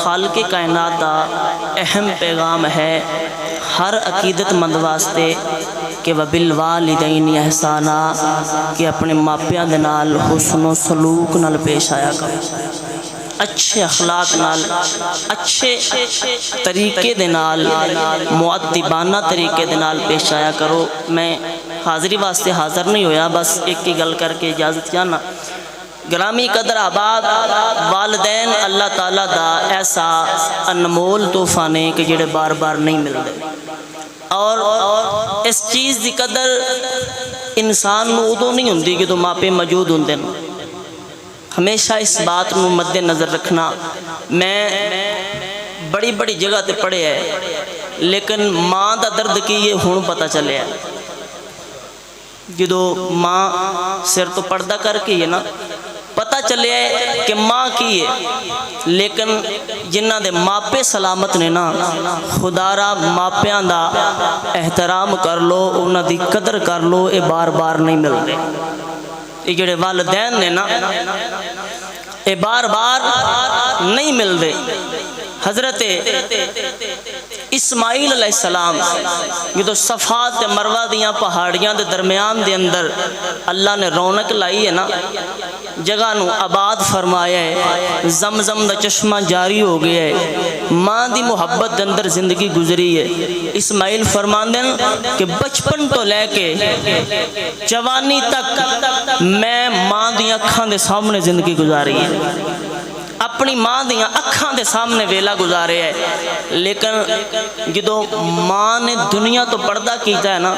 خالق کائنات دا اہم پیغام ہے ہر عقیدت مند واسطے کہ وبالوالدین احسانا، کہ اپنے ماپیاں دے نال حسن و سلوک نال پیش آیا کرو، اچھے اخلاق نال، اچھے طریقے دے نال، مؤدبانہ طریقے دے نال پیش آیا کرو۔ میں حاضری واسطے حاضر نہیں ہویا، بس ایک ہی گل کر کے اجازت چاہنا۔ گرامی قدر آباد والدین اللہ تعالیٰ دا ایسا انمول تحفہ نے کہ جڑے بار بار نہیں ملتے، اور اس چیز دی قدر انسان نو ادو نہیں ہوندی کہ تو ماپے موجود ہوندے ہیں۔ ہمیشہ اس بات نو مد نظر رکھنا۔ میں بڑی بڑی جگہ تے پڑھے ہے، لیکن ماں دا درد کی یہ ہون پتہ چلے ہے۔ جدو ماں سر تو پردہ کر کے نا پتہ چلے ہے کہ ماں کی ہے، لیکن جنہ دے ماپے سلامت نے نا، خدا را ماپیاں دا احترام کر لو، انہاں دی قدر کر لو، اے بار بار نہیں ملتے۔ یہ جڑے والدین نے نا، اے بار بار نہیں ملتے۔ حضرت اسماعیل علیہ السلام جدو صفا تے مروہ دیاں پہاڑیاں دے درمیان دے اندر اللہ نے رونق لائی ہے نا، جگہ نو آباد فرمایا ہے، زمزم دا چشمہ جاری ہو گیا ہے، ماں دی محبت دے اندر زندگی گزری ہے۔ اسماعیل فرماندے ہیں کہ بچپن تو لے کے جوانی تک میں ماں دی اکھاں دے سامنے زندگی گزاری ہے، اپنی ماں دیاں اکھاں دے سامنے ویلا گزارے ہے۔ لیکن جدو ماں نے دنیا تو پردہ کیتا ہے نا،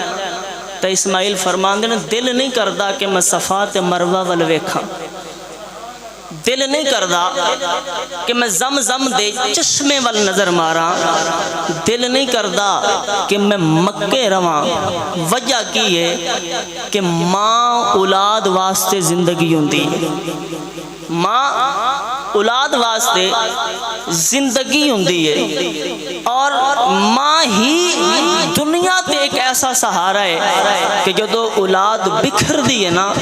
تو اسماعیل فرماندے نے دل نہیں کردا کہ میں صفا تے مروہ ول ویکھاں، دل نہیں کردا کہ میں زمزم دے چشمے وال نظر ماراں، دل نہیں کردا کہ میں مکے رواں۔ وجہ کی ہے کہ ماں اولاد واسطے زندگی ہوندی، ماں اولاد واسطے زندگی ہوندی ہے، اور ماں ہی دنیا تے ایک ایسا سہارا ہے کہ جدو اولاد بکھر دی ہے نا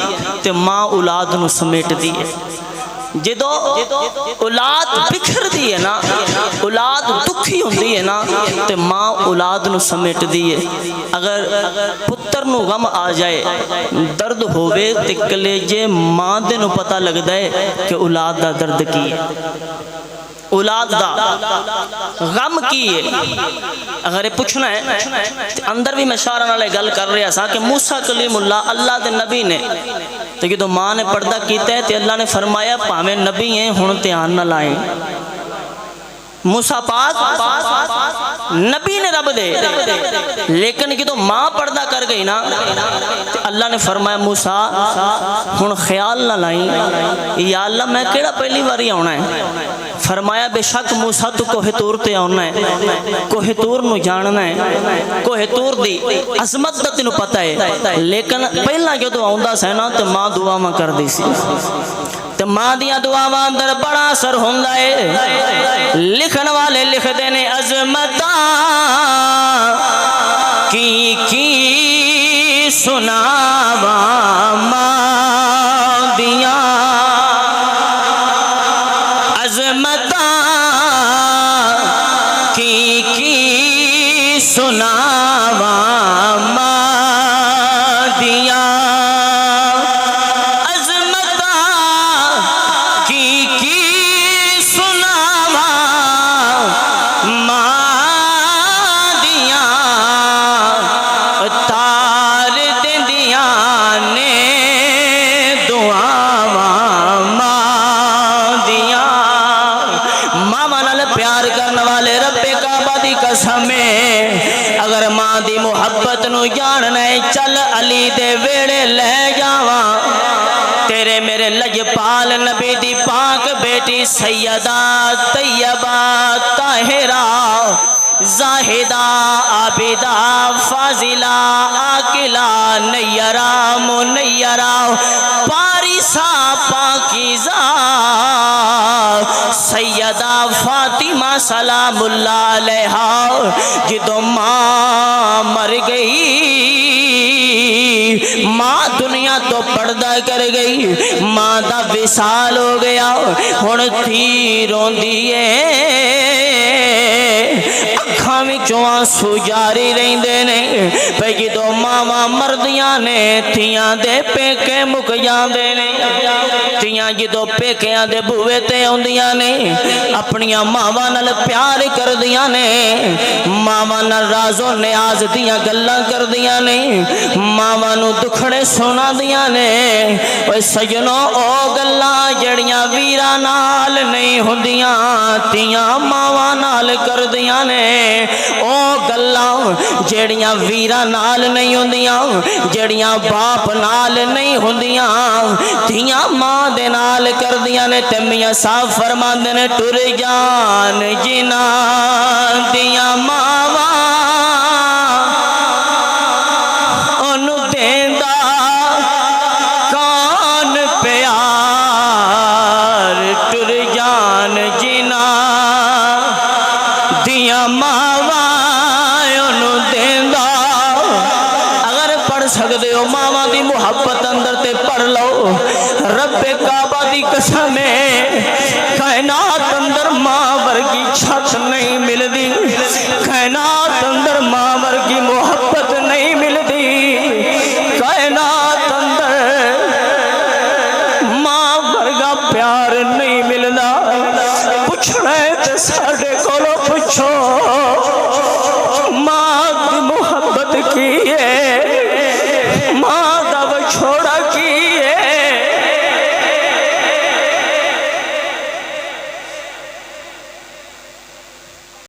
تے ماں اولاد نو سمیٹ دی ہے۔ جدو اولاد بکھر دی ہے نا، اولاد دکھی ہوندی ہے نا، تے ماں اولاد نو سمیٹ دی ہے۔ اگر پتر نو غم آ جائے، درد ہوئے تے کلیجے ماں دے نو پتہ لگدا ہے کہ اولاد دا درد کی ہے، اولاد دا غم کی ہے۔ اگر یہ پوچھنا ہے اندر بھی میں شارہ نالے گل کر رہا سا کہ موسیٰ کلیم اللہ دے نبی نے، تو جدو ماں نے پردہ کیتا ہے تو اللہ نے فرمایا پاویں نبی ہیں ہن دھیان نہ لائیں۔ موسیٰ پاک نبی نے رب دے، لیکن جدو ماں پردہ کر گئی نا تو اللہ نے فرمایا موسیٰ ہن خیال نہ لائیں، یا اللہ میں کیڑا پہلی باری آنا ہے؟ فرمایا بے شک موسیٰ تو کوہ طور تے آنا ہے، کوہ طور نو جاننا ہے، کوہ طور دی عظمت دا تینو پتہ ہے، لیکن پہلا جدو آندا سے نا تو ماں دعا ماں کر دی سی، تو ماں دیاں دعا اندر بڑا اثر ہوندا ہے۔ لکھن والے لکھ دینے عظمتاں کی سناواں ماں دیاں، عظمتاں کی سناواں ماں دیاں، اگر ماں دی محبت نو جاننا ہے چل علی دے ویڑے لے جاواں، تیرے میرے لجپال نبی دی پاک بیٹی سیدہ طیبہ طاہرہ زاہدہ عابدہ فاضلہ عاقلہ نیرہ منیرہ پارسہ پاکیزہ سیدہ فاطمہ سلام اللہ علیہا، جدو ماں مر گئی ماں دنیا تو پردہ کر گئی ماں دا وصال ہو گیا ہن تھی روندی ہے اکھاں وچوں آنسو جاری رہندے نے پئی جدوں ماواں مردیاں نے تھیاں دے پیکے مک جاندے نے تھیاں جدوں پیکیاں دے بوئے تے اوندیاں نے اپنیاں ماواں نال پیار کردیاں نے ماواں نال راز و نیاز دیاں گلاں کردیاں نے ماواں نو دکھڑے سنا دیاں نے اوے سجنوں او گلاں جڑیاں ویراں نال نہیں ہوندیاں تیاں ماواں نال کردیاں نے او گلاں جڑیاں ویراں نال نہیں ہوندیاں جڑیاں باپ نال نہیں ہوندیاں تیاں ماں دے نال کردیاں نے تے میاں صاحب فرماندے نے ٹر جان جنہاں دیاں ماواں اونوں دیندا کون پیار ٹر جان جنہاں دیاں ماواں اونوں دیندا اگر پڑھ سکدے ہو ماواں دی محبت اندر تے پڑھ لو رب کعبہ دی قسم ہے کائنات اندر ماں ورگی چھت نہیں ملدی کائنات اندر ماں ورگی محبت نہیں ملدی کائنات